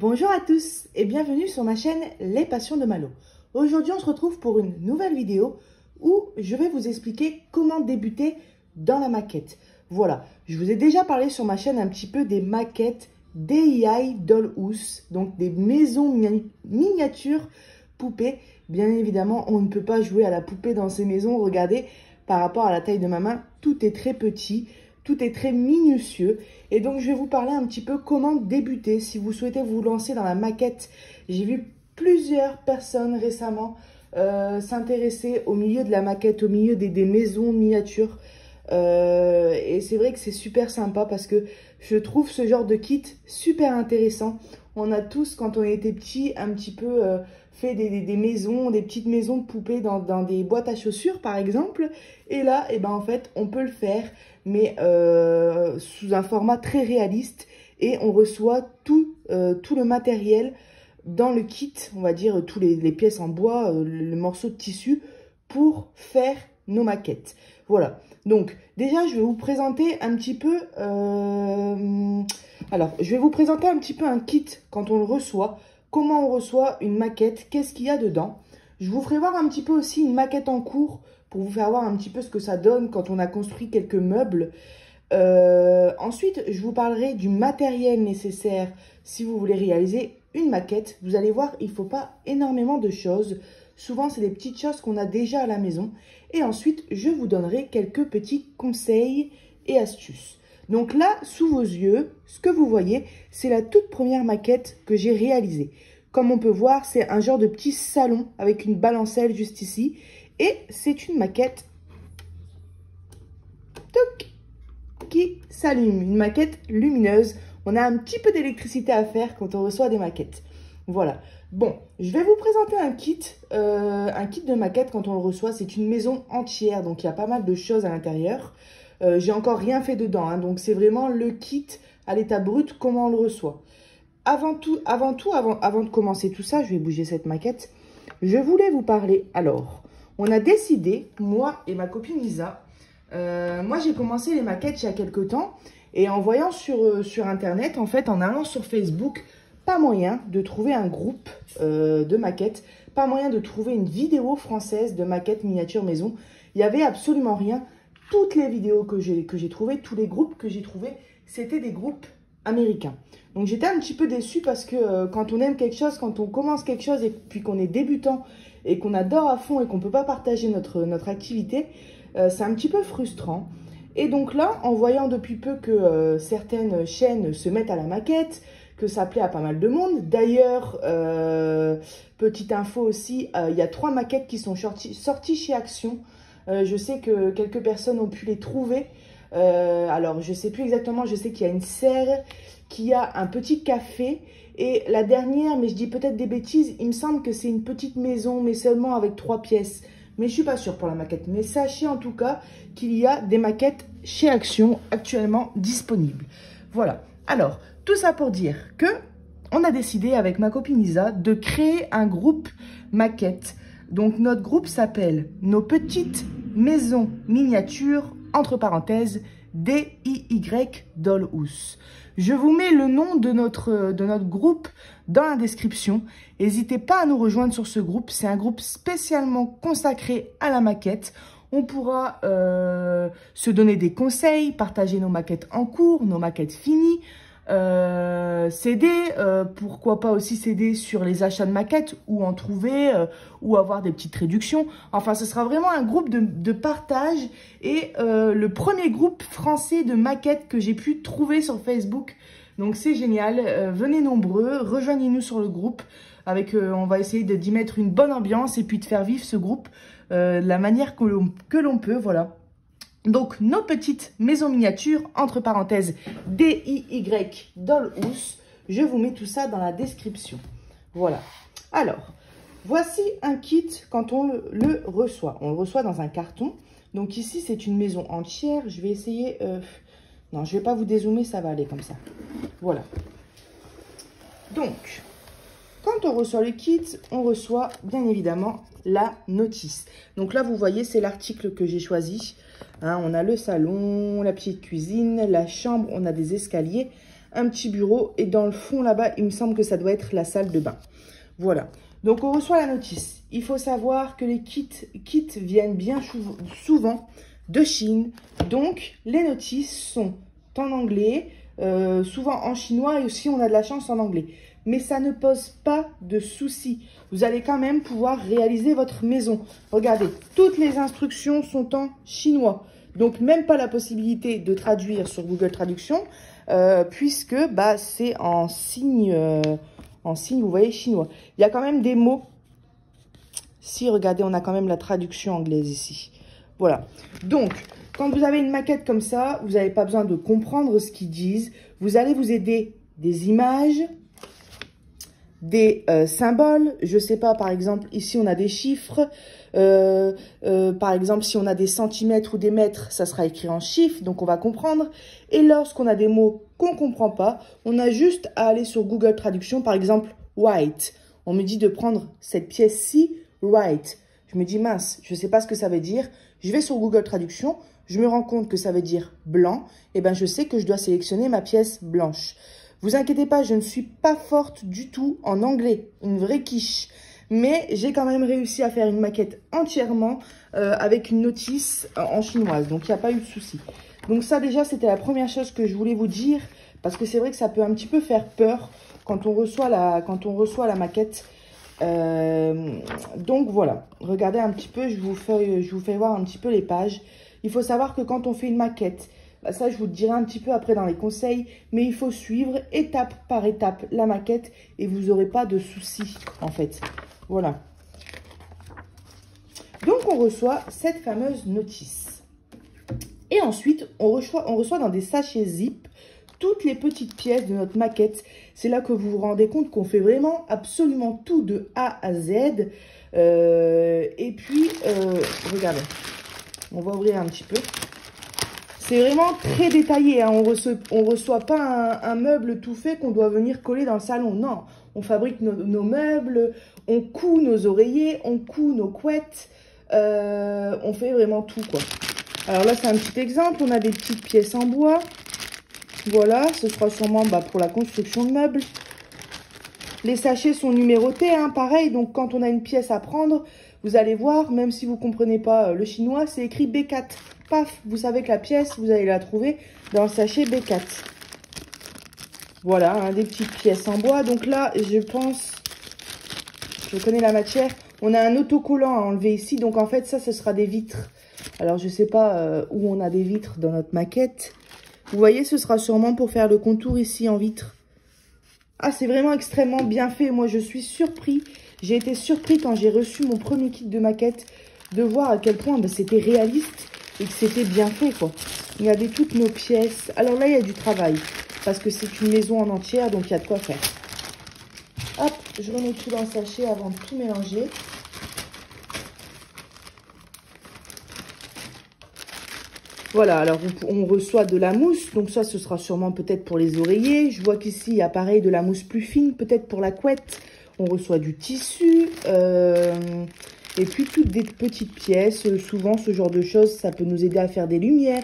Bonjour à tous et bienvenue sur ma chaîne Les Passions de Malo. Aujourd'hui on se retrouve pour une nouvelle vidéo où je vais vous expliquer comment débuter dans la maquette. Voilà, je vous ai déjà parlé sur ma chaîne un petit peu des maquettes DIY Dollhouse, donc des maisons miniatures poupées. Bien évidemment, on ne peut pas jouer à la poupée dans ces maisons. Regardez, par rapport à la taille de ma main, tout est très petit. Tout est très minutieux et donc je vais vous parler un petit peu comment débuter si vous souhaitez vous lancer dans la maquette. J'ai vu plusieurs personnes récemment s'intéresser au milieu de la maquette, au milieu des maisons miniatures. Et c'est vrai que c'est super sympa parce que je trouve ce genre de kit super intéressant. On a tous, quand on était petit, un petit peu fait des maisons, des petites maisons de poupées dans des boîtes à chaussures par exemple. Et là, en fait, on peut le faire, mais sous un format très réaliste. Et on reçoit tout le matériel dans le kit, on va dire, tous les pièces en bois, le morceau de tissu pour faire nos maquettes. Voilà, donc déjà je vais vous présenter un petit peu, je vais vous présenter un petit peu un kit quand on le reçoit, comment on reçoit une maquette, qu'est-ce qu'il y a dedans. Je vous ferai voir un petit peu aussi une maquette en cours pour vous faire voir un petit peu ce que ça donne quand on a construit quelques meubles. Ensuite, je vous parlerai du matériel nécessaire si vous voulez réaliser une maquette. Vous allez voir, il ne faut pas énormément de choses. Souvent, c'est des petites choses qu'on a déjà à la maison. Et ensuite, je vous donnerai quelques petits conseils et astuces. Donc là, sous vos yeux, ce que vous voyez, c'est la toute première maquette que j'ai réalisée. Comme on peut voir, c'est un genre de petit salon avec une balancelle juste ici. Et c'est une maquette qui s'allume, une maquette lumineuse. On a un petit peu d'électricité à faire quand on reçoit des maquettes. Voilà. Bon, je vais vous présenter un kit de maquette quand on le reçoit. C'est une maison entière, donc il y a pas mal de choses à l'intérieur. J'ai encore rien fait dedans, donc c'est vraiment le kit à l'état brut, comment on le reçoit. Avant de commencer tout ça, je vais bouger cette maquette. Je voulais vous parler. Alors, on a décidé, moi et ma copine Lisa, moi j'ai commencé les maquettes il y a quelques temps et en voyant sur internet, en fait, en allant sur Facebook, pas moyen de trouver un groupe de maquettes, pas moyen de trouver une vidéo française de maquettes miniatures maison. Il n'y avait absolument rien. Toutes les vidéos que j'ai trouvées, tous les groupes que j'ai trouvés, c'était des groupes américains. Donc j'étais un petit peu déçue parce que quand on aime quelque chose, quand on commence quelque chose et puis qu'on est débutant et qu'on adore à fond et qu'on ne peut pas partager notre activité, c'est un petit peu frustrant. Et donc là, en voyant depuis peu que certaines chaînes se mettent à la maquette, que ça plaît à pas mal de monde. D'ailleurs, petite info aussi, il y a 3 maquettes qui sont sorties chez Action. Je sais que quelques personnes ont pu les trouver. Alors, je ne sais plus exactement, je sais qu'il y a une serre, qu'il y a un petit café. Et la dernière, mais je dis peut-être des bêtises, il me semble que c'est une petite maison, mais seulement avec 3 pièces. Mais je ne suis pas sûre pour la maquette. Mais sachez en tout cas qu'il y a des maquettes chez Action actuellement disponibles. Voilà. Alors, tout ça pour dire que on a décidé avec ma copine Lisa de créer un groupe maquette. Donc, notre groupe s'appelle Nos Petites Maisons Miniatures, entre parenthèses, DIY Dollhouse. Je vous mets le nom de notre groupe dans la description. N'hésitez pas à nous rejoindre sur ce groupe. C'est un groupe spécialement consacré à la maquette. On pourra se donner des conseils, partager nos maquettes en cours, nos maquettes finies, s'aider, pourquoi pas aussi s'aider sur les achats de maquettes ou en trouver ou avoir des petites réductions. Enfin, ce sera vraiment un groupe de partage et le premier groupe français de maquettes que j'ai pu trouver sur Facebook. Donc c'est génial, venez nombreux, rejoignez-nous sur le groupe. On va essayer d'y mettre une bonne ambiance et puis de faire vivre ce groupe de la manière que l'on peut, voilà. Donc, nos petites maisons miniatures, entre parenthèses, DIY Dollhouse. Je vous mets tout ça dans la description. Voilà. Alors, voici un kit quand on le reçoit. On le reçoit dans un carton. Donc ici, c'est une maison entière. Je vais essayer... non, je ne vais pas vous dézoomer, ça va aller comme ça. Voilà. Donc, quand on reçoit le kit, on reçoit bien évidemment la notice. Donc là, vous voyez, c'est l'article que j'ai choisi. Hein, on a le salon, la petite cuisine, la chambre, on a des escaliers, un petit bureau. Et dans le fond, là-bas, il me semble que ça doit être la salle de bain. Voilà. Donc, on reçoit la notice. Il faut savoir que les kits viennent bien souvent de Chine. Donc, les notices sont en anglais, souvent en chinois et aussi, on a de la chance, en anglais. Mais ça ne pose pas de soucis. Vous allez quand même pouvoir réaliser votre maison. Regardez, toutes les instructions sont en chinois. Donc, même pas la possibilité de traduire sur Google Traduction, puisque bah, c'est en signe, vous voyez, chinois. Il y a quand même des mots. Si, regardez, on a quand même la traduction anglaise ici. Voilà. Donc, quand vous avez une maquette comme ça, vous n'avez pas besoin de comprendre ce qu'ils disent. Vous allez vous aider des images, des symboles. Je ne sais pas, par exemple, ici, on a des chiffres. Par exemple, si on a des centimètres ou des mètres, ça sera écrit en chiffres, donc on va comprendre. Et lorsqu'on a des mots qu'on ne comprend pas, on a juste à aller sur Google Traduction, par exemple, white. On me dit de prendre cette pièce-ci, white. Je me dis, mince, je ne sais pas ce que ça veut dire. Je vais sur Google Traduction, je me rends compte que ça veut dire blanc. Et bien, je sais que je dois sélectionner ma pièce blanche. Vous inquiétez pas, je ne suis pas forte du tout en anglais, une vraie quiche. Mais j'ai quand même réussi à faire une maquette entièrement avec une notice en chinoise. Donc, il n'y a pas eu de souci. Donc, ça, déjà, c'était la première chose que je voulais vous dire. Parce que c'est vrai que ça peut un petit peu faire peur quand on reçoit la maquette. Donc, voilà. Regardez un petit peu, je vous fais voir un petit peu les pages. Il faut savoir que quand on fait une maquette, bah ça, je vous le dirai un petit peu après dans les conseils, mais il faut suivre étape par étape la maquette et vous n'aurez pas de soucis, en fait. Voilà. Donc, on reçoit cette fameuse notice. Et ensuite, on reçoit dans des sachets zip toutes les petites pièces de notre maquette. C'est là que vous vous rendez compte qu'on fait vraiment absolument tout de A à Z. Et puis, regardez, on va ouvrir un petit peu. C'est vraiment très détaillé, hein. On reçoit pas un meuble tout fait qu'on doit venir coller dans le salon. Non, on fabrique nos meubles, on coud nos oreillers, on coud nos couettes. On fait vraiment tout, quoi. Alors là, c'est un petit exemple. On a des petites pièces en bois. Voilà, ce sera sûrement pour la construction de meubles. Les sachets sont numérotés, hein, pareil. Donc, quand on a une pièce à prendre, vous allez voir, même si vous ne comprenez pas le chinois, c'est écrit B4. Paf, vous savez que la pièce, vous allez la trouver dans le sachet B4. Voilà, hein, des petites pièces en bois. Donc là, je pense, je connais la matière. On a un autocollant à enlever ici. Donc, en fait, ça, ce sera des vitres. Alors, je ne sais pas où on a des vitres dans notre maquette. Vous voyez, ce sera sûrement pour faire le contour ici en vitre. Ah, c'est vraiment extrêmement bien fait. Moi, je suis surpris. J'ai été surpris quand j'ai reçu mon premier kit de maquette de voir à quel point c'était réaliste et que c'était bien fait, quoi. Il y avait toutes nos pièces. Alors là, il y a du travail parce que c'est une maison en entière, donc il y a de quoi faire. Hop, je remets tout dans le sachet avant de tout mélanger. Voilà, alors on reçoit de la mousse, donc ça, ce sera sûrement peut-être pour les oreillers. Je vois qu'ici, il y a pareil de la mousse plus fine, peut-être pour la couette. On reçoit du tissu, et puis toutes des petites pièces. Souvent, ce genre de choses, ça peut nous aider à faire des lumières.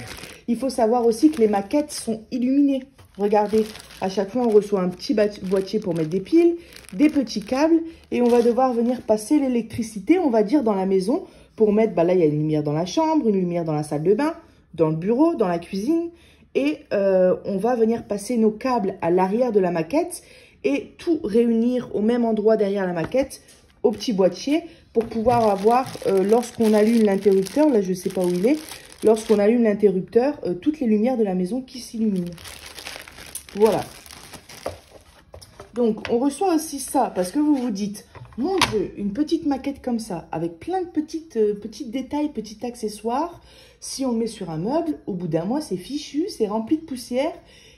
Il faut savoir aussi que les maquettes sont illuminées. Regardez, à chaque fois, on reçoit un petit boîtier pour mettre des piles, des petits câbles, et on va devoir venir passer l'électricité, on va dire, dans la maison, pour mettre, là, il y a une lumière dans la chambre, une lumière dans la salle de bain, dans le bureau, dans la cuisine, et on va venir passer nos câbles à l'arrière de la maquette et tout réunir au même endroit derrière la maquette, au petit boîtier, pour pouvoir avoir, lorsqu'on allume l'interrupteur, là je ne sais pas où il est, lorsqu'on allume l'interrupteur, toutes les lumières de la maison qui s'illuminent. Voilà. Donc on reçoit aussi ça, parce que vous vous dites, mon Dieu, une petite maquette comme ça, avec plein de petits détails, petits accessoires. Si on le met sur un meuble, au bout d'un mois, c'est fichu, c'est rempli de poussière.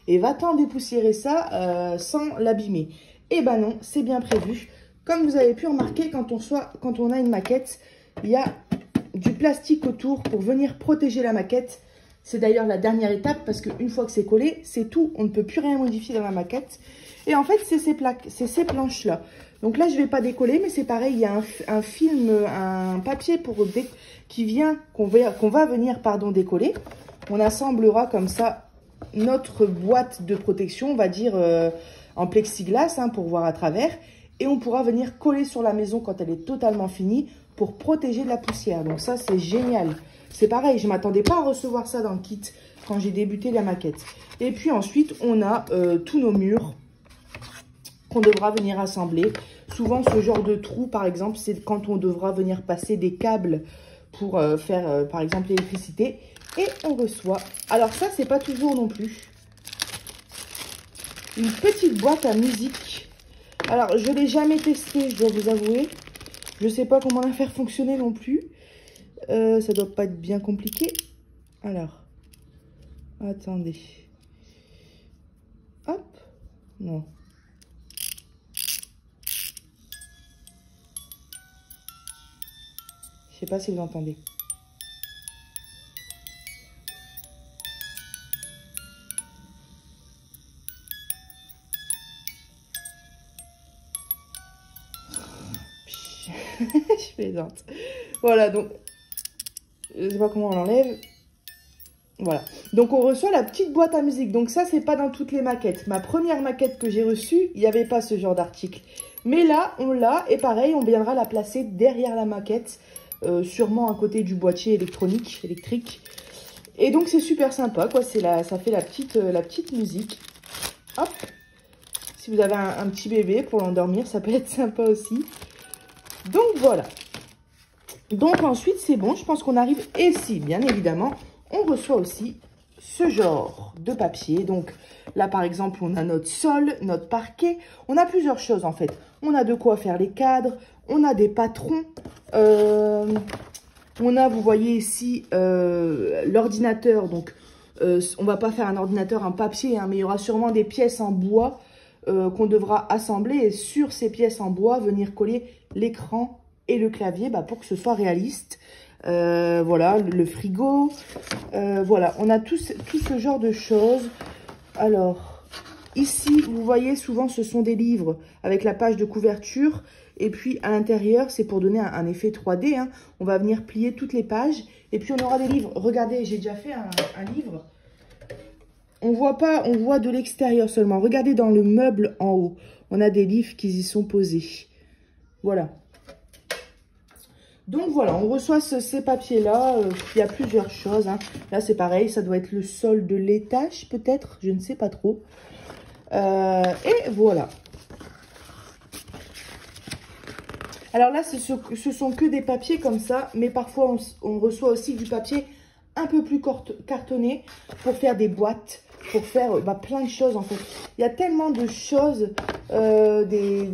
Et va-t'en dépoussiérer ça sans l'abîmer. Eh ben non, c'est bien prévu. Comme vous avez pu remarquer, quand on a une maquette, il y a du plastique autour pour venir protéger la maquette. C'est d'ailleurs la dernière étape parce qu'une fois que c'est collé, c'est tout. On ne peut plus rien modifier dans la maquette. Et en fait, c'est ces plaques, c'est ces planches-là. Donc là, je ne vais pas décoller, mais c'est pareil, il y a un film, un papier qu'on va venir décoller. On assemblera comme ça notre boîte de protection, on va dire en plexiglas hein, pour voir à travers. Et on pourra venir coller sur la maison quand elle est totalement finie pour protéger de la poussière. Donc ça, c'est génial. C'est pareil, je ne m'attendais pas à recevoir ça dans le kit quand j'ai débuté la maquette. Et puis ensuite, on a tous nos murs qu'on devra venir assembler. Souvent, ce genre de trou, par exemple, c'est quand on devra venir passer des câbles pour faire, par exemple, l'électricité. Et on reçoit... Alors ça, c'est pas toujours non plus. Une petite boîte à musique. Alors, je ne l'ai jamais testée, je dois vous avouer. Je ne sais pas comment la faire fonctionner non plus. Ça doit pas être bien compliqué. Alors, attendez. Hop. Non. Je sais pas si vous entendez. Je plaisante. Voilà, donc, je sais pas comment on l'enlève. Voilà. Donc, on reçoit la petite boîte à musique. Donc, ça, c'est pas dans toutes les maquettes. Ma première maquette que j'ai reçue, il n'y avait pas ce genre d'article. Mais là, on l'a. Et pareil, on viendra la placer derrière la maquette. Sûrement à côté du boîtier électrique. Et donc, c'est super sympa, quoi. Ça fait la petite musique. Hop. Si vous avez un petit bébé pour l'endormir, ça peut être sympa aussi. Donc, voilà. Donc, ensuite, c'est bon. Je pense qu'on arrive. Et si, bien évidemment, on reçoit aussi ce genre de papier. Donc, là, par exemple, on a notre sol, notre parquet. On a plusieurs choses, en fait. On a de quoi faire les cadres. On a des patrons. On a, vous voyez ici, l'ordinateur. Donc, on va pas faire un ordinateur en papier, hein, mais il y aura sûrement des pièces en bois qu'on devra assembler. Et sur ces pièces en bois, venir coller l'écran et le clavier pour que ce soit réaliste. Voilà, le frigo. Voilà, on a tout ce genre de choses. Alors, ici, vous voyez, souvent, ce sont des livres avec la page de couverture. Et puis, à l'intérieur, c'est pour donner un effet 3D. Hein. On va venir plier toutes les pages. Et puis, on aura des livres. Regardez, j'ai déjà fait un livre. On voit pas, on voit de l'extérieur seulement. Regardez dans le meuble en haut. On a des livres qui y sont posés. Voilà. Donc, voilà, on reçoit ces papiers-là. Il y a plusieurs choses. Hein. Là, c'est pareil. Ça doit être le sol de l'étage, peut-être. Je ne sais pas trop. Et voilà. Alors là, ce sont que des papiers comme ça, mais parfois on reçoit aussi du papier un peu plus cartonné pour faire des boîtes, pour faire plein de choses en fait. Il y a tellement de choses, des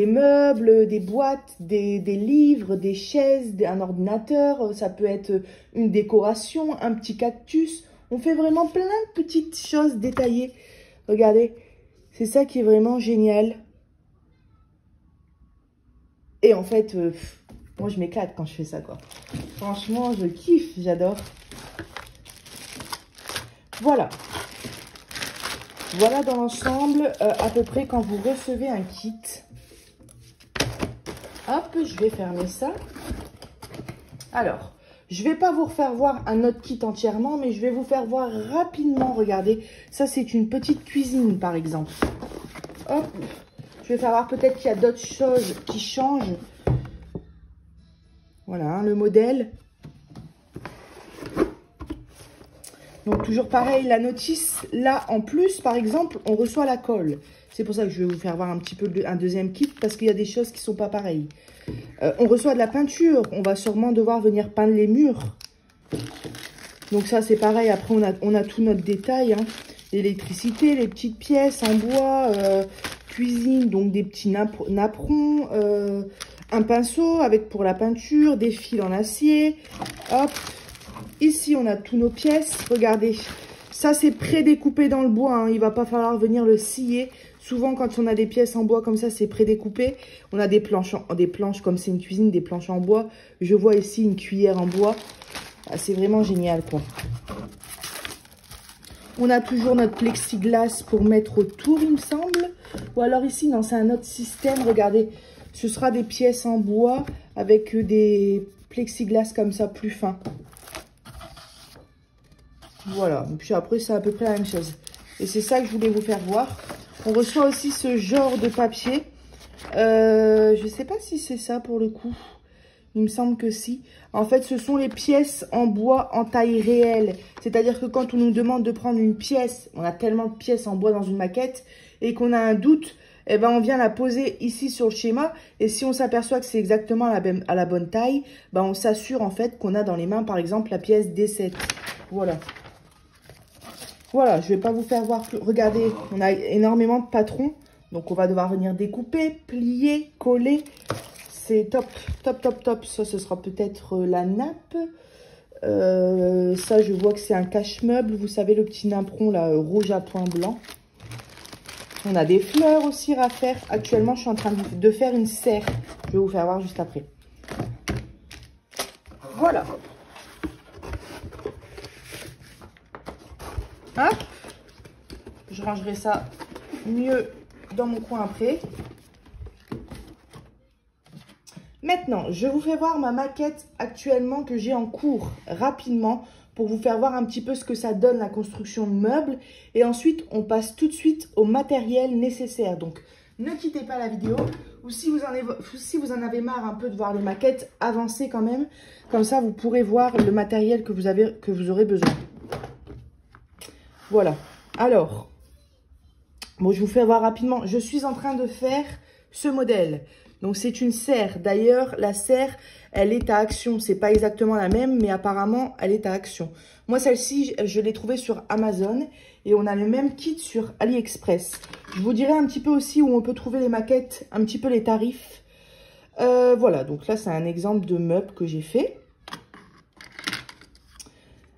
meubles, des boîtes, des livres, des chaises, un ordinateur, ça peut être une décoration, un petit cactus. On fait vraiment plein de petites choses détaillées. Regardez, c'est ça qui est vraiment génial. Et en fait, moi, je m'éclate quand je fais ça, quoi. Franchement, je kiffe, j'adore. Voilà. Voilà dans l'ensemble, à peu près, quand vous recevez un kit. Hop, je vais fermer ça. Alors, je ne vais pas vous refaire voir un autre kit entièrement, mais je vais vous faire voir rapidement. Regardez, ça, c'est une petite cuisine, par exemple. Hop. Je vais faire voir peut-être qu'il y a d'autres choses qui changent. Voilà, hein, le modèle. Donc, toujours pareil, la notice. Là, en plus, par exemple, on reçoit la colle. C'est pour ça que je vais vous faire voir un petit peu un deuxième kit, parce qu'il y a des choses qui ne sont pas pareilles. On reçoit de la peinture. On va sûrement devoir venir peindre les murs. Donc, ça, c'est pareil. Après, on a tout notre détail. Hein. L'électricité, les petites pièces en bois... cuisine, donc des petits napperons, un pinceau avec pour la peinture, des fils en acier. Hop, ici on a tous nos pièces. Regardez, ça c'est prédécoupé dans le bois. Hein. Il va pas falloir venir le scier. Souvent quand on a des pièces en bois comme ça, c'est prédécoupé. On a des planches comme c'est une cuisine, des planches en bois. Je vois ici une cuillère en bois. Ah, c'est vraiment génial quoi. On a toujours notre plexiglas pour mettre autour, il me semble. Ou alors ici, non, c'est un autre système. Regardez, ce sera des pièces en bois avec des plexiglas comme ça, plus fins. Voilà, et puis après, c'est à peu près la même chose. Et c'est ça que je voulais vous faire voir. On reçoit aussi ce genre de papier. Je ne sais pas si c'est ça pour le coup. Il me semble que si. En fait, ce sont les pièces en bois en taille réelle. C'est-à-dire que quand on nous demande de prendre une pièce, on a tellement de pièces en bois dans une maquette, et qu'on a un doute, eh ben, on vient la poser ici sur le schéma. Et si on s'aperçoit que c'est exactement à la bonne taille, ben, on s'assure en fait qu'on a dans les mains, par exemple, la pièce D7. Voilà. Voilà, je ne vais pas vous faire voir. Regardez, on a énormément de patrons. Donc, on va devoir venir découper, plier, coller. C'est top, top, top, top. Ça, ce sera peut-être la nappe. Ça, je vois que c'est un cache-meuble. Vous savez, le petit napperon, là, rouge à point blanc. On a des fleurs aussi à faire. Actuellement, je suis en train de faire une serre. Je vais vous faire voir juste après. Voilà. Hop. Je rangerai ça mieux dans mon coin après. Maintenant, je vous fais voir ma maquette actuellement que j'ai en cours rapidement pour vous faire voir un petit peu ce que ça donne la construction de meubles. Et ensuite, on passe tout de suite au matériel nécessaire. Donc, ne quittez pas la vidéo. Ou si vous en avez marre un peu de voir les maquettes, avancez quand même. Comme ça, vous pourrez voir le matériel que vous aurez besoin. Voilà. Alors, bon, je vous fais voir rapidement. Je suis en train de faire ce modèle. Donc, c'est une serre. D'ailleurs, la serre, elle est à action. C'est pas exactement la même, mais apparemment, elle est à action. Moi, celle-ci, je l'ai trouvée sur Amazon. Et on a le même kit sur AliExpress. Je vous dirai un petit peu aussi où on peut trouver les maquettes, un petit peu les tarifs. Voilà, donc là, c'est un exemple de meuble que j'ai fait.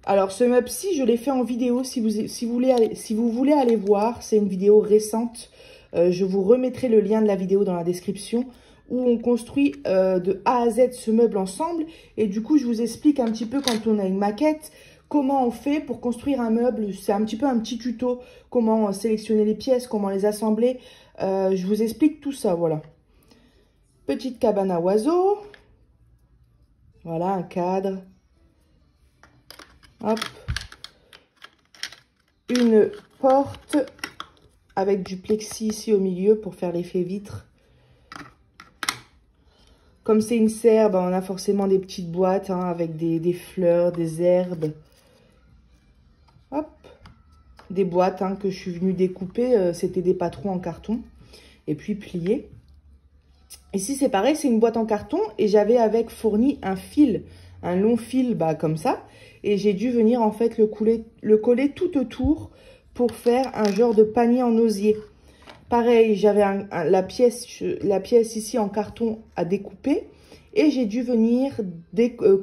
Alors, ce meuble-ci, je l'ai fait en vidéo. Si vous voulez aller voir, c'est une vidéo récente. Je vous remettrai le lien de la vidéo dans la description où on construit de A à Z ce meuble ensemble. Et du coup, je vous explique un petit peu quand on a une maquette, comment on fait pour construire un meuble. C'est un petit peu un petit tuto, comment sélectionner les pièces, comment les assembler. Je vous explique tout ça, voilà. Petite cabane à oiseaux. Voilà, un cadre. Hop. Une porte avec du plexi ici au milieu pour faire l'effet vitre. Comme c'est une serre, ben on a forcément des petites boîtes hein, avec des fleurs, des herbes. Hop. Des boîtes hein, que je suis venue découper. C'était des patrons en carton. Et puis plier. Ici, c'est pareil, c'est une boîte en carton. Et j'avais avec fourni un fil, un long fil bah, comme ça. Et j'ai dû venir en fait le coller tout autour pour faire un genre de panier en osier. Pareil, j'avais la pièce ici en carton à découper. Et j'ai dû venir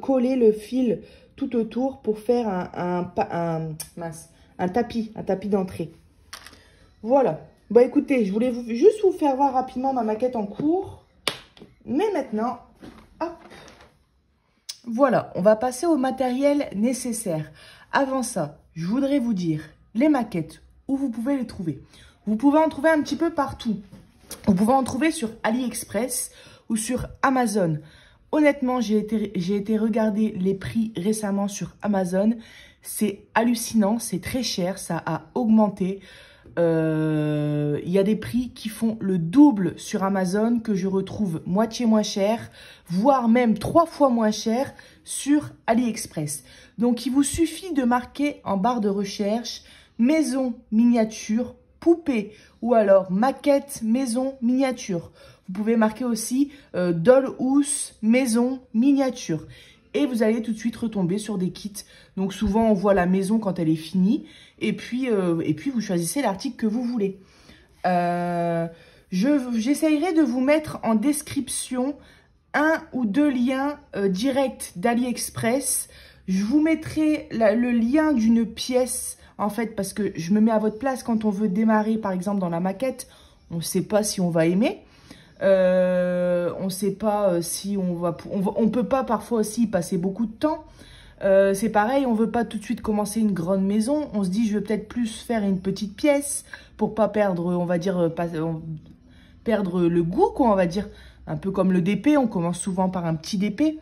coller le fil tout autour pour faire un tapis d'entrée. Voilà. Bon, écoutez, je voulais juste vous faire voir rapidement ma maquette en cours. Mais maintenant, hop. Voilà, on va passer au matériel nécessaire. Avant ça, je voudrais vous dire les maquettes, où vous pouvez les trouver. Vous pouvez en trouver un petit peu partout. Vous pouvez en trouver sur AliExpress ou sur Amazon. Honnêtement, j'ai été regarder les prix récemment sur Amazon. C'est hallucinant, c'est très cher, ça a augmenté. Il y a des prix qui font le double sur Amazon que je retrouve moitié moins cher, voire même 3 fois moins cher sur AliExpress. Donc, il vous suffit de marquer en barre de recherche maison miniature poupée ou alors maquette maison miniature. Vous pouvez marquer aussi dollhouse maison miniature. Et vous allez tout de suite retomber sur des kits. Donc souvent, on voit la maison quand elle est finie. Et puis vous choisissez l'article que vous voulez. J'essayerai de vous mettre en description 1 ou 2 liens directs d'AliExpress. Je vous mettrai le lien d'une pièce, en fait, parce que je me mets à votre place quand on veut démarrer, par exemple, dans la maquette. On ne sait pas si on va aimer. On ne sait pas si on peut pas parfois aussi y passer beaucoup de temps. C'est pareil, on veut pas tout de suite commencer une grande maison. On se dit, je vais peut-être plus faire une petite pièce pour pas perdre, on va dire, perdre le goût, quoi, on va dire. Un peu comme le DP, on commence souvent par un petit DP.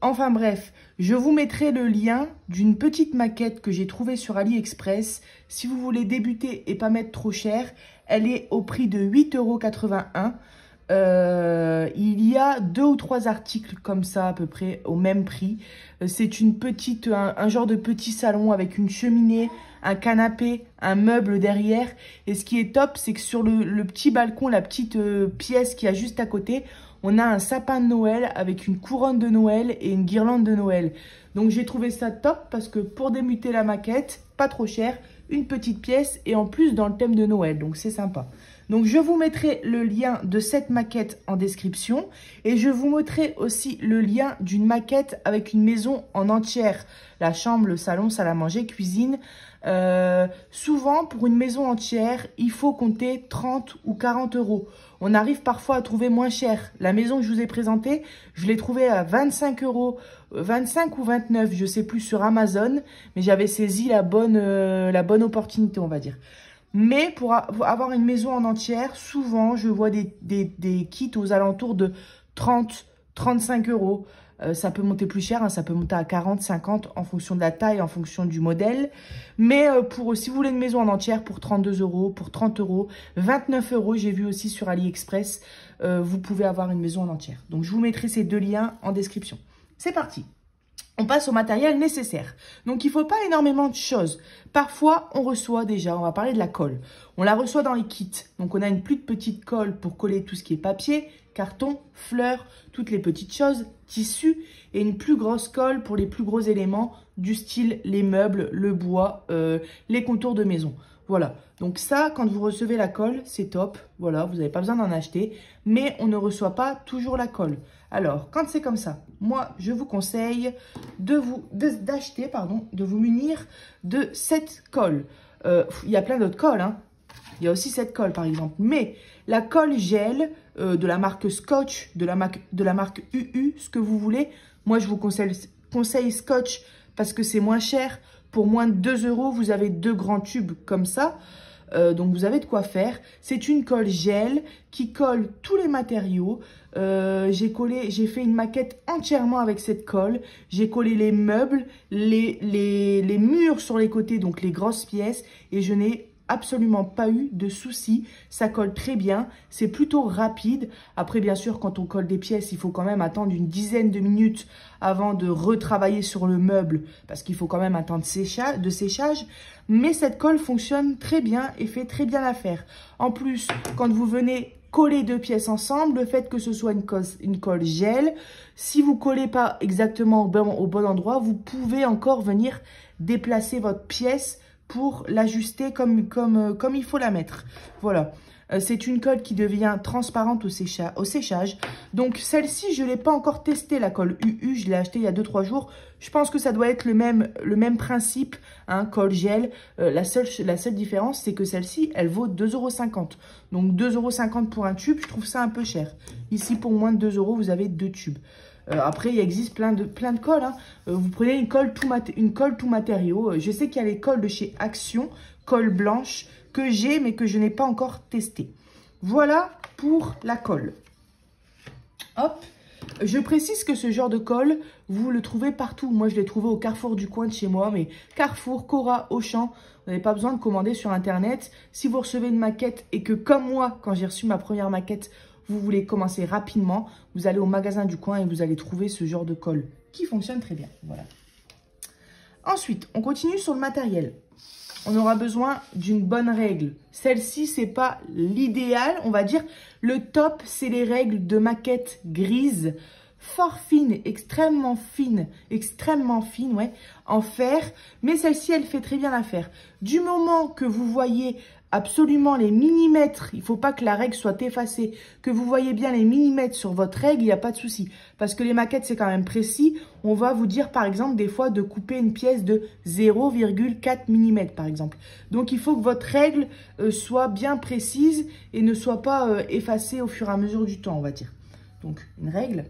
Enfin bref, je vous mettrai le lien d'une petite maquette que j'ai trouvée sur AliExpress. Si vous voulez débuter et pas mettre trop cher, elle est au prix de 8,81 €. Il y a 2 ou 3 articles comme ça à peu près au même prix. C'est une petite, un genre de petit salon avec une cheminée, un canapé, un meuble derrière. Et ce qui est top, c'est que sur le petit balcon, la petite pièce qui a juste à côté, on a un sapin de Noël avec une couronne de Noël et une guirlande de Noël. Donc j'ai trouvé ça top parce que pour débuter la maquette, pas trop cher, une petite pièce et en plus dans le thème de Noël. Donc c'est sympa. Donc je vous mettrai le lien de cette maquette en description et je vous mettrai aussi le lien d'une maquette avec une maison en entière. La chambre, le salon, salle à manger, cuisine. Souvent pour une maison entière, il faut compter 30 ou 40 €. On arrive parfois à trouver moins cher. La maison que je vous ai présentée, je l'ai trouvée à 25 €, 25 ou 29, je sais plus, sur Amazon. Mais j'avais saisi la bonne opportunité, on va dire. Mais pour avoir une maison en entière, souvent, je vois des kits aux alentours de 30, 35 €. Ça peut monter plus cher, hein, ça peut monter à 40, 50 en fonction de la taille, en fonction du modèle. Mais si vous voulez une maison en entière pour 32 €, pour 30 €, 29 €, j'ai vu aussi sur AliExpress, vous pouvez avoir une maison en entière. Donc, je vous mettrai ces 2 liens en description. C'est parti! On passe au matériel nécessaire. Donc, il ne faut pas énormément de choses. Parfois, on reçoit déjà, on va parler de la colle. On la reçoit dans les kits. Donc, on a une plus petite colle pour coller tout ce qui est papier, carton, fleurs, toutes les petites choses, tissus. Et une plus grosse colle pour les plus gros éléments du style les meubles, le bois, les contours de maison. Voilà, donc ça, quand vous recevez la colle, c'est top. Voilà, vous n'avez pas besoin d'en acheter, mais on ne reçoit pas toujours la colle. Alors, quand c'est comme ça, moi, je vous conseille de vous munir de cette colle. Il y a plein d'autres colles, hein. Il y a aussi cette colle, par exemple. Mais la colle gel de la marque Scotch, de la marque UU, ce que vous voulez. Moi, je vous conseille Scotch parce que c'est moins cher. Pour moins de 2 €, vous avez 2 grands tubes comme ça. Donc, vous avez de quoi faire. C'est une colle gel qui colle tous les matériaux. J'ai fait une maquette entièrement avec cette colle. J'ai collé les meubles, les murs sur les côtés, donc les grosses pièces. Et je n'ai absolument pas eu de soucis. Ça colle très bien. C'est plutôt rapide. Après, bien sûr, quand on colle des pièces, il faut quand même attendre une dizaine de minutes avant de retravailler sur le meuble parce qu'il faut quand même un temps de séchage. Mais cette colle fonctionne très bien et fait très bien l'affaire. En plus, quand vous venez coller 2 pièces ensemble, le fait que ce soit une colle gel, si vous ne collez pas exactement au bon endroit, vous pouvez encore venir déplacer votre pièce pour l'ajuster comme il faut la mettre. Voilà. C'est une colle qui devient transparente au séchage. Donc, celle-ci, je ne l'ai pas encore testée, la colle UU. Je l'ai achetée il y a 2-3 jours. Je pense que ça doit être le même principe, hein, colle gel. La seule différence, c'est que celle-ci, elle vaut 2,50 €. Donc, 2,50 € pour un tube, je trouve ça un peu cher. Ici, pour moins de 2 €, vous avez 2 tubes. Après, il existe plein de colles, hein. Vous prenez une colle tout matériau. Je sais qu'il y a les colles de chez Action, colle blanche, que j'ai, mais que je n'ai pas encore testé. Voilà pour la colle. Hop. Je précise que ce genre de colle, vous le trouvez partout. Moi, je l'ai trouvé au Carrefour du coin de chez moi, mais Carrefour, Cora, Auchan, vous n'avez pas besoin de commander sur Internet. Si vous recevez une maquette et que, comme moi, quand j'ai reçu ma première maquette, vous voulez commencer rapidement, vous allez au magasin du coin et vous allez trouver ce genre de colle qui fonctionne très bien. Voilà. Ensuite, on continue sur le matériel. On aura besoin d'une bonne règle. Celle-ci, c'est pas l'idéal, on va dire. Le top, c'est les règles de maquette grise, fort fine, extrêmement fine, ouais, en fer. Mais celle-ci, elle fait très bien l'affaire. Du moment que vous voyez absolument les millimètres, il ne faut pas que la règle soit effacée, que vous voyez bien les millimètres sur votre règle, il n'y a pas de souci. Parce que les maquettes, c'est quand même précis. On va vous dire, par exemple, des fois, de couper une pièce de 0,4 mm, par exemple. Donc, il faut que votre règle soit bien précise et ne soit pas effacée au fur et à mesure du temps, on va dire. Donc, une règle.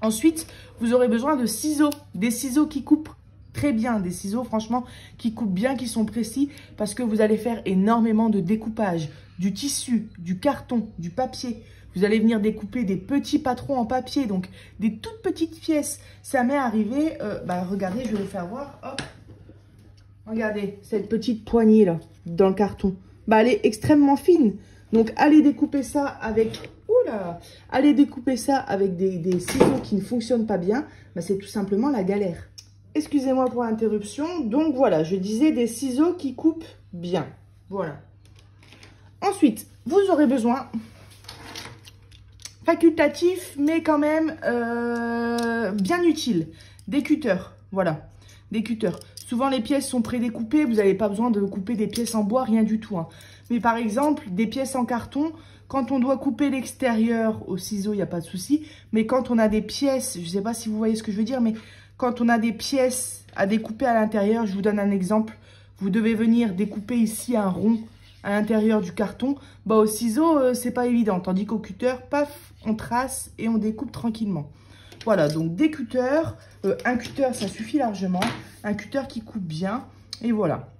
Ensuite, vous aurez besoin de ciseaux, des ciseaux qui coupent très bien, des ciseaux franchement qui coupent bien, qui sont précis parce que vous allez faire énormément de découpage, du tissu, du carton, du papier. vous allez venir découper des petits patrons en papier, donc des toutes petites pièces. Ça m'est arrivé, regardez, je vais vous faire voir, hop. Regardez, cette petite poignée là, dans le carton. Elle est extrêmement fine. Donc, allez découper ça avec... Oula! Allez découper ça avec des ciseaux qui ne fonctionnent pas bien. C'est tout simplement la galère. Excusez-moi pour l'interruption. Donc, voilà, je disais des ciseaux qui coupent bien. Voilà. Ensuite, vous aurez besoin... facultatif, mais quand même bien utile. Des cutters, voilà. Des cutters. Souvent, les pièces sont prédécoupées. Vous n'avez pas besoin de couper des pièces en bois, rien du tout. Hein. Mais par exemple, des pièces en carton, quand on doit couper l'extérieur au ciseau, il n'y a pas de souci. Mais quand on a des pièces, je ne sais pas si vous voyez ce que je veux dire, mais quand on a des pièces à découper à l'intérieur, je vous donne un exemple. Vous devez venir découper ici un rond à l'intérieur du carton. Au ciseau, c'est pas évident. Tandis qu'au cutter, paf, on trace et on découpe tranquillement. Voilà, donc des cutters. Un cutter, ça suffit largement. Un cutter qui coupe bien. Et voilà.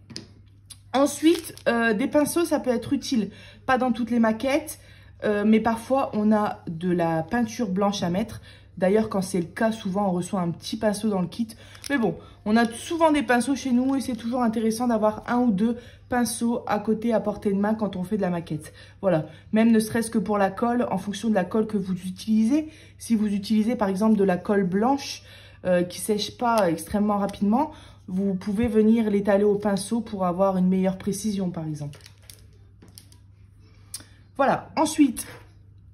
Ensuite, des pinceaux, ça peut être utile. Pas dans toutes les maquettes, mais parfois, on a de la peinture blanche à mettre. D'ailleurs, quand c'est le cas, souvent, on reçoit un petit pinceau dans le kit. Mais bon, on a souvent des pinceaux chez nous et c'est toujours intéressant d'avoir un ou deux pinceaux à côté, à portée de main quand on fait de la maquette. Voilà, même ne serait-ce que pour la colle, en fonction de la colle que vous utilisez. Si vous utilisez, par exemple, de la colle blanche qui sèche pas extrêmement rapidement, vous pouvez venir l'étaler au pinceau pour avoir une meilleure précision, par exemple. Voilà, ensuite,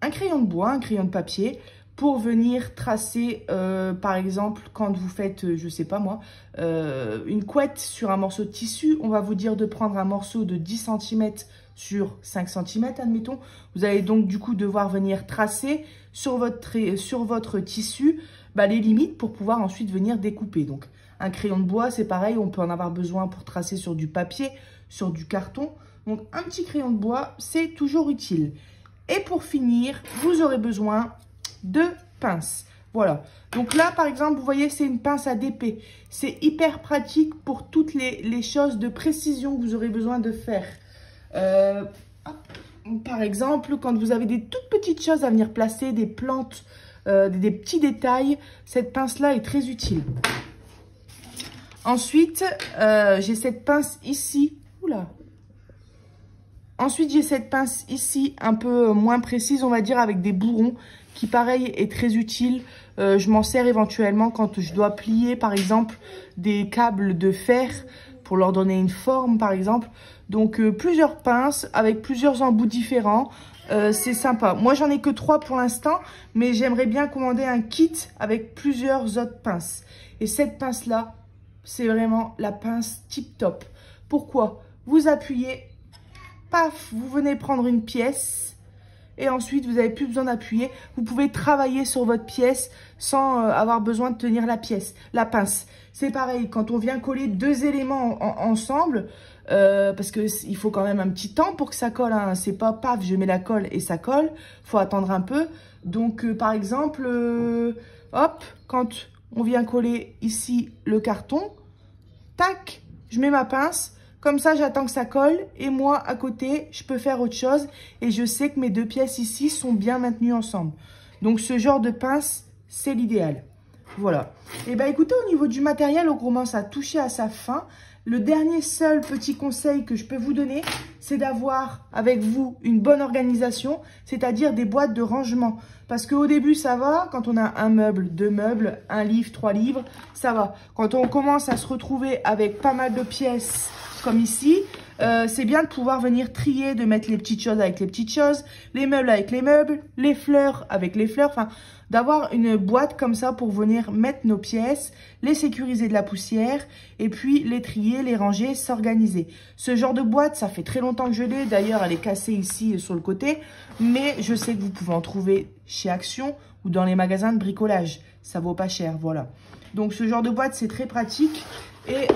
un crayon de bois, un crayon de papier, pour venir tracer, par exemple, quand vous faites, je sais pas moi, une couette sur un morceau de tissu, on va vous dire de prendre un morceau de 10 cm sur 5 cm, admettons. Vous allez donc du coup devoir venir tracer sur votre tissu les limites pour pouvoir ensuite venir découper. Donc, un crayon de bois, c'est pareil, on peut en avoir besoin pour tracer sur du papier, sur du carton. Donc, un petit crayon de bois, c'est toujours utile. Et pour finir, vous aurez besoin de pinces. Voilà. Donc là, par exemple, vous voyez, c'est une pince à dépée. C'est hyper pratique pour toutes les choses de précision que vous aurez besoin de faire. Par exemple, quand vous avez des toutes petites choses à venir placer, des plantes, des petits détails, cette pince-là est très utile. Ensuite, j'ai cette pince ici. Oula. Ensuite, j'ai cette pince ici, un peu moins précise, on va dire, avec des bourrons, qui, pareil, est très utile. Je m'en sers éventuellement quand je dois plier, par exemple, des câbles de fer pour leur donner une forme, par exemple. Donc, plusieurs pinces avec plusieurs embouts différents. C'est sympa. Moi, j'en ai que 3 pour l'instant, mais j'aimerais bien commander un kit avec plusieurs autres pinces. Et cette pince-là, c'est vraiment la pince tip top. Pourquoi? Vous appuyez, paf, vous venez prendre une pièce et ensuite, vous n'avez plus besoin d'appuyer. Vous pouvez travailler sur votre pièce sans avoir besoin de tenir la pince. C'est pareil, quand on vient coller deux éléments ensemble, parce qu'il faut quand même un petit temps pour que ça colle. Hein. C'est pas paf, je mets la colle et ça colle. Il faut attendre un peu. Donc, par exemple, hop, quand on vient coller ici le carton, tac, je mets ma pince. Comme ça, j'attends que ça colle et moi, à côté, je peux faire autre chose. Et je sais que mes deux pièces ici sont bien maintenues ensemble. Donc, ce genre de pince, c'est l'idéal. Voilà. Et bien, écoutez, au niveau du matériel, on commence à toucher à sa fin. Le dernier seul petit conseil que je peux vous donner, c'est d'avoir avec vous une bonne organisation, c'est-à-dire des boîtes de rangement. Parce qu'au début, ça va. Quand on a un meuble, 2 meubles, 1 livre, 3 livres, ça va. Quand on commence à se retrouver avec pas mal de pièces comme ici, c'est bien de pouvoir venir trier, de mettre les petites choses avec les petites choses, les meubles avec les meubles, les fleurs avec les fleurs, enfin, d'avoir une boîte comme ça pour venir mettre nos pièces, les sécuriser de la poussière, et puis les trier, les ranger, s'organiser. Ce genre de boîte, ça fait très longtemps que je l'ai, d'ailleurs elle est cassée ici sur le côté, mais je sais que vous pouvez en trouver chez Action ou dans les magasins de bricolage, ça vaut pas cher, voilà. Donc ce genre de boîte, c'est très pratique. Et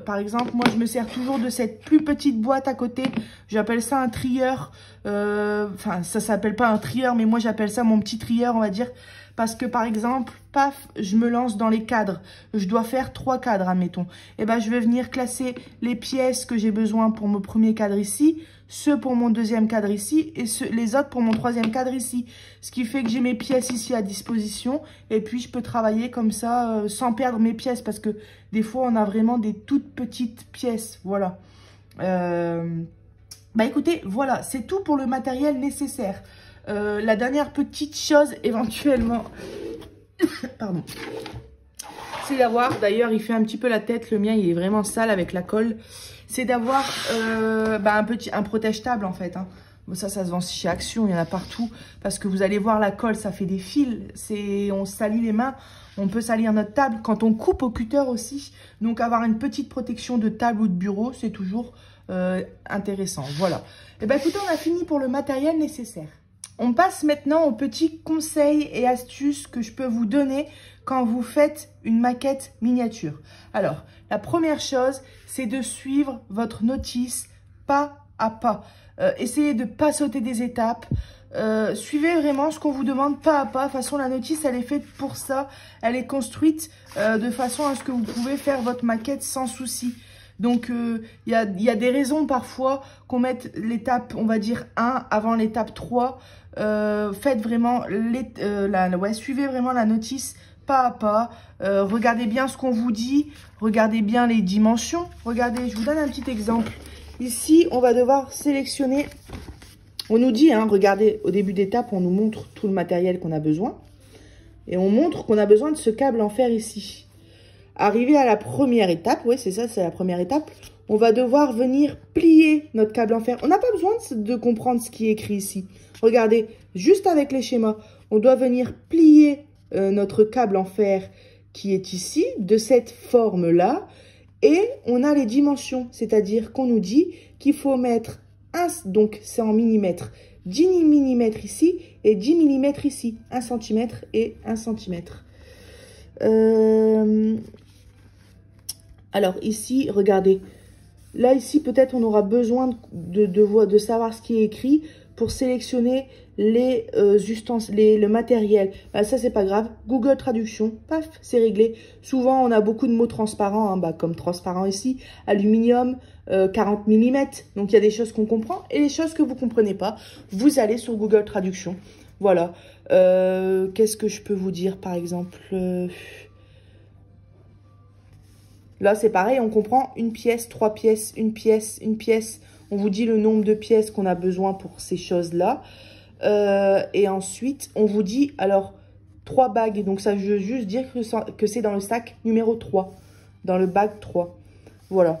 par exemple, moi je me sers toujours de cette plus petite boîte à côté. J'appelle ça un trieur. Enfin, ça s'appelle pas un trieur, mais moi j'appelle ça mon petit trieur, on va dire. Parce que par exemple, paf, je me lance dans les cadres. Je dois faire 3 cadres, admettons. Et ben, je vais venir classer les pièces que j'ai besoin pour mon premier cadre ici, ceux pour mon deuxième cadre ici et les autres pour mon troisième cadre ici. Ce qui fait que j'ai mes pièces ici à disposition. Et puis, je peux travailler comme ça sans perdre mes pièces. Parce que des fois, on a vraiment des toutes petites pièces. Voilà. Bah écoutez, voilà, c'est tout pour le matériel nécessaire. La dernière petite chose éventuellement, pardon, c'est d'avoir, d'ailleurs il fait un petit peu la tête, le mien il est vraiment sale avec la colle, c'est d'avoir un protège-table en fait. Hein. Bon, ça se vend chez Action, il y en a partout, parce que vous allez voir la colle, ça fait des fils, on se salit les mains, on peut salir notre table quand on coupe au cutter aussi. Donc avoir une petite protection de table ou de bureau, c'est toujours intéressant. Voilà. Et ben écoutez, on a fini pour le matériel nécessaire. On passe maintenant aux petits conseils et astuces que je peux vous donner quand vous faites une maquette miniature. Alors, la première chose, c'est de suivre votre notice pas à pas. Essayez de ne pas sauter des étapes. Suivez vraiment ce qu'on vous demande pas à pas. De toute façon, la notice, elle est faite pour ça. Elle est construite de façon à ce que vous pouvez faire votre maquette sans souci. Donc, y a des raisons parfois qu'on mette l'étape, on va dire, 1 avant l'étape 3. Faites vraiment, suivez vraiment la notice pas à pas. Regardez bien ce qu'on vous dit. Regardez bien les dimensions. Regardez, je vous donne un petit exemple. Ici, on va devoir sélectionner. On nous dit, hein, regardez, au début d'étape, on nous montre tout le matériel qu'on a besoin. Et on montre qu'on a besoin de ce câble en fer ici. Arrivé à la première étape, oui, c'est ça, c'est la première étape. On va devoir venir plier notre câble en fer. On n'a pas besoin de comprendre ce qui est écrit ici. Regardez, juste avec les schémas, on doit venir plier notre câble en fer qui est ici, de cette forme-là. Et on a les dimensions, c'est-à-dire qu'on nous dit qu'il faut mettre, donc c'est en millimètres, 10 mm ici et 10 mm ici, 1 cm et 1 cm. Alors ici, regardez, là ici peut-être on aura besoin de savoir ce qui est écrit pour sélectionner les ustensiles, le matériel. Bah, ça c'est pas grave, Google Traduction, paf, c'est réglé. Souvent on a beaucoup de mots transparents, hein, comme transparent ici, aluminium, 40 mm. Donc il y a des choses qu'on comprend et les choses que vous comprenez pas, vous allez sur Google Traduction. Voilà. Qu'est-ce que je peux vous dire par exemple Là, c'est pareil, on comprend une pièce, 3 pièces, une pièce, une pièce. On vous dit le nombre de pièces qu'on a besoin pour ces choses-là. Et ensuite, on vous dit, alors, 3 bagues. Donc, ça veut juste dire que c'est dans le sac numéro 3. Dans le bag 3. Voilà.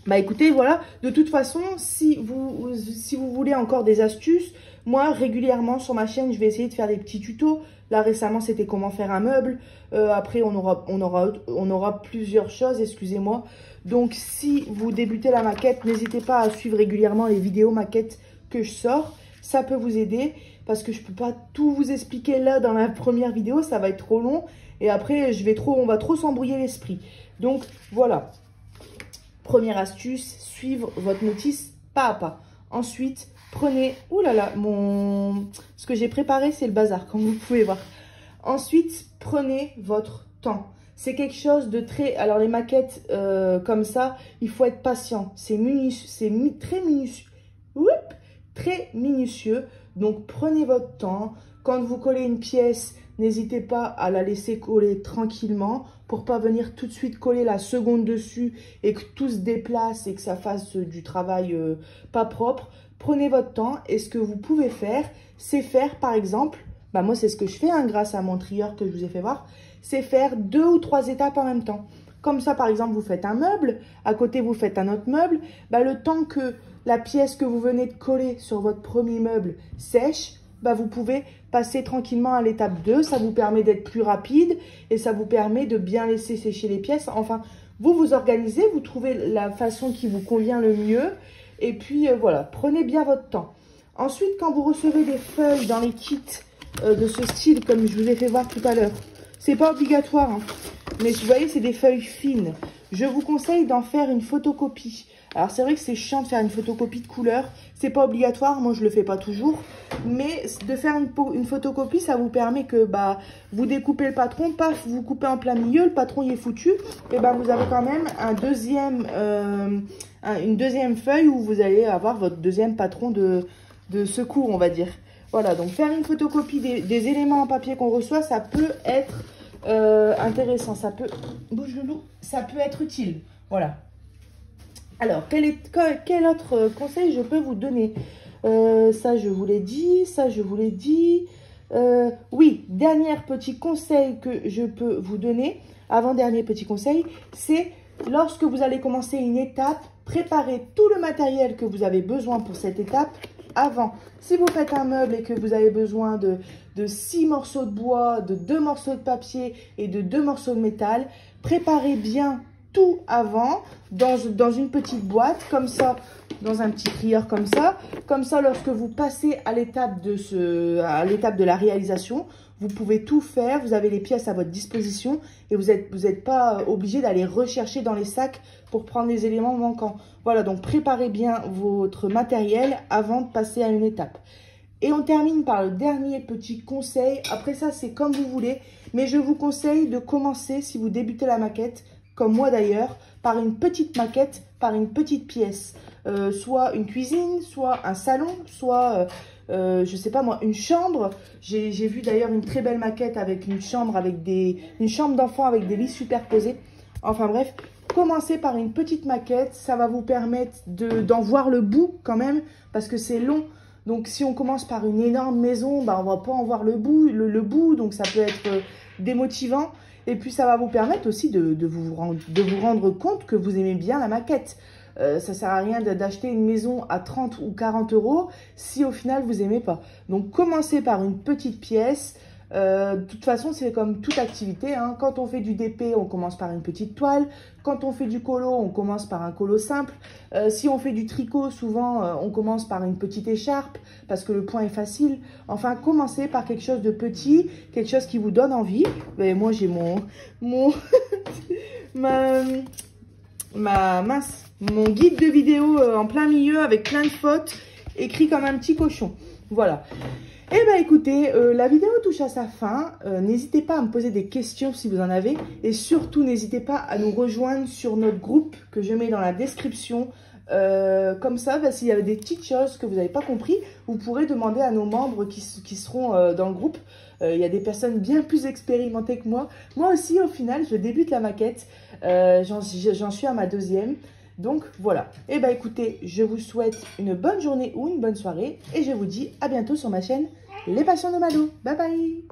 Bah, écoutez, voilà. De toute façon, si vous voulez encore des astuces, moi, régulièrement, sur ma chaîne, je vais essayer de faire des petits tutos. Là, récemment, c'était comment faire un meuble. Après, on aura plusieurs choses, excusez-moi. Donc, si vous débutez la maquette, n'hésitez pas à suivre régulièrement les vidéos maquettes que je sors. Ça peut vous aider parce que je ne peux pas tout vous expliquer là dans la première vidéo. Ça va être trop long. Et après, on va trop s'embrouiller l'esprit. Donc, voilà. Première astuce, suivre votre notice pas à pas. Ensuite, prenez... Ouh là là, ce que j'ai préparé, c'est le bazar, comme vous pouvez voir. Ensuite, prenez votre temps. C'est quelque chose de très... Alors, les maquettes comme ça, il faut être patient. C'est très minutieux. Oups, très minutieux. Donc, prenez votre temps. Quand vous collez une pièce, n'hésitez pas à la laisser coller tranquillement pour pas venir tout de suite coller la seconde dessus et que tout se déplace et que ça fasse du travail pas propre. Prenez votre temps et ce que vous pouvez faire, c'est faire par exemple, bah moi c'est ce que je fais hein, grâce à mon trieur que je vous ai fait voir, c'est faire 2 ou 3 étapes en même temps. Comme ça par exemple vous faites un meuble, à côté vous faites un autre meuble, bah, le temps que la pièce que vous venez de coller sur votre premier meuble sèche, bah, vous pouvez passer tranquillement à l'étape 2. Ça vous permet d'être plus rapide et ça vous permet de bien laisser sécher les pièces. Enfin, vous vous organisez, vous trouvez la façon qui vous convient le mieux. Et puis, voilà, prenez bien votre temps. Ensuite, quand vous recevez des feuilles dans les kits de ce style, comme je vous ai fait voir tout à l'heure, c'est pas obligatoire, hein, mais vous voyez, c'est des feuilles fines. Je vous conseille d'en faire une photocopie. Alors c'est vrai que c'est chiant de faire une photocopie de couleur. C'est pas obligatoire, moi je le fais pas toujours. Mais de faire une photocopie, ça vous permet que vous découpez le patron, paf, vous coupez en plein milieu, le patron il est foutu. Et vous avez quand même une deuxième feuille où vous allez avoir votre deuxième patron de secours, on va dire. Voilà, donc faire une photocopie des éléments en papier qu'on reçoit, ça peut être intéressant, ça peut être utile. Voilà. Alors, quel autre conseil je peux vous donner? Ça, je vous l'ai dit, ça, je vous l'ai dit. Oui, dernier petit conseil que je peux vous donner, avant-dernier petit conseil, c'est lorsque vous allez commencer une étape, préparez tout le matériel que vous avez besoin pour cette étape avant. Si vous faites un meuble et que vous avez besoin de 6 morceaux de bois, de 2 morceaux de papier et de 2 morceaux de métal, préparez bien tout avant dans une petite boîte, comme ça, dans un petit trieur comme ça. Comme ça, lorsque vous passez à l'étape de la réalisation, vous pouvez tout faire, vous avez les pièces à votre disposition et vous êtes pas obligé d'aller rechercher dans les sacs pour prendre les éléments manquants. Voilà, donc préparez bien votre matériel avant de passer à une étape. Et on termine par le dernier petit conseil. Après ça, c'est comme vous voulez, mais je vous conseille de commencer, si vous débutez la maquette, comme moi d'ailleurs, par une petite maquette, par une petite pièce. Soit une cuisine, soit un salon, soit, je sais pas moi, une chambre. J'ai vu d'ailleurs une très belle maquette avec une chambre d'enfant avec des lits superposés. Enfin bref, commencez par une petite maquette, ça va vous permettre d'en voir le bout quand même, parce que c'est long. Donc si on commence par une énorme maison, on va pas en voir le bout, donc ça peut être démotivant. Et puis ça va vous permettre aussi de vous rendre compte que vous aimez bien la maquette. Ça sert à rien d'acheter une maison à 30 ou 40 € si au final vous n'aimez pas. Donc commencez par une petite pièce. De toute façon, c'est comme toute activité, hein. Quand on fait du DP, on commence par une petite toile. Quand on fait du colo, on commence par un colo simple. Si on fait du tricot, souvent, on commence par une petite écharpe parce que le point est facile. Enfin, commencez par quelque chose de petit, quelque chose qui vous donne envie. Et moi, j'ai mon guide de vidéo en plein milieu avec plein de fautes, écrit comme un petit cochon. Voilà. Eh bien écoutez, la vidéo touche à sa fin. N'hésitez pas à me poser des questions si vous en avez. Et surtout, n'hésitez pas à nous rejoindre sur notre groupe que je mets dans la description. Comme ça, s'il y a des petites choses que vous n'avez pas compris, vous pourrez demander à nos membres qui seront dans le groupe. Il y a des personnes bien plus expérimentées que moi. Moi aussi, au final, je débute la maquette. J'en suis à ma deuxième. Donc voilà. Eh bien écoutez, je vous souhaite une bonne journée ou une bonne soirée. Et je vous dis à bientôt sur ma chaîne Les Passions de Malo. Bye bye.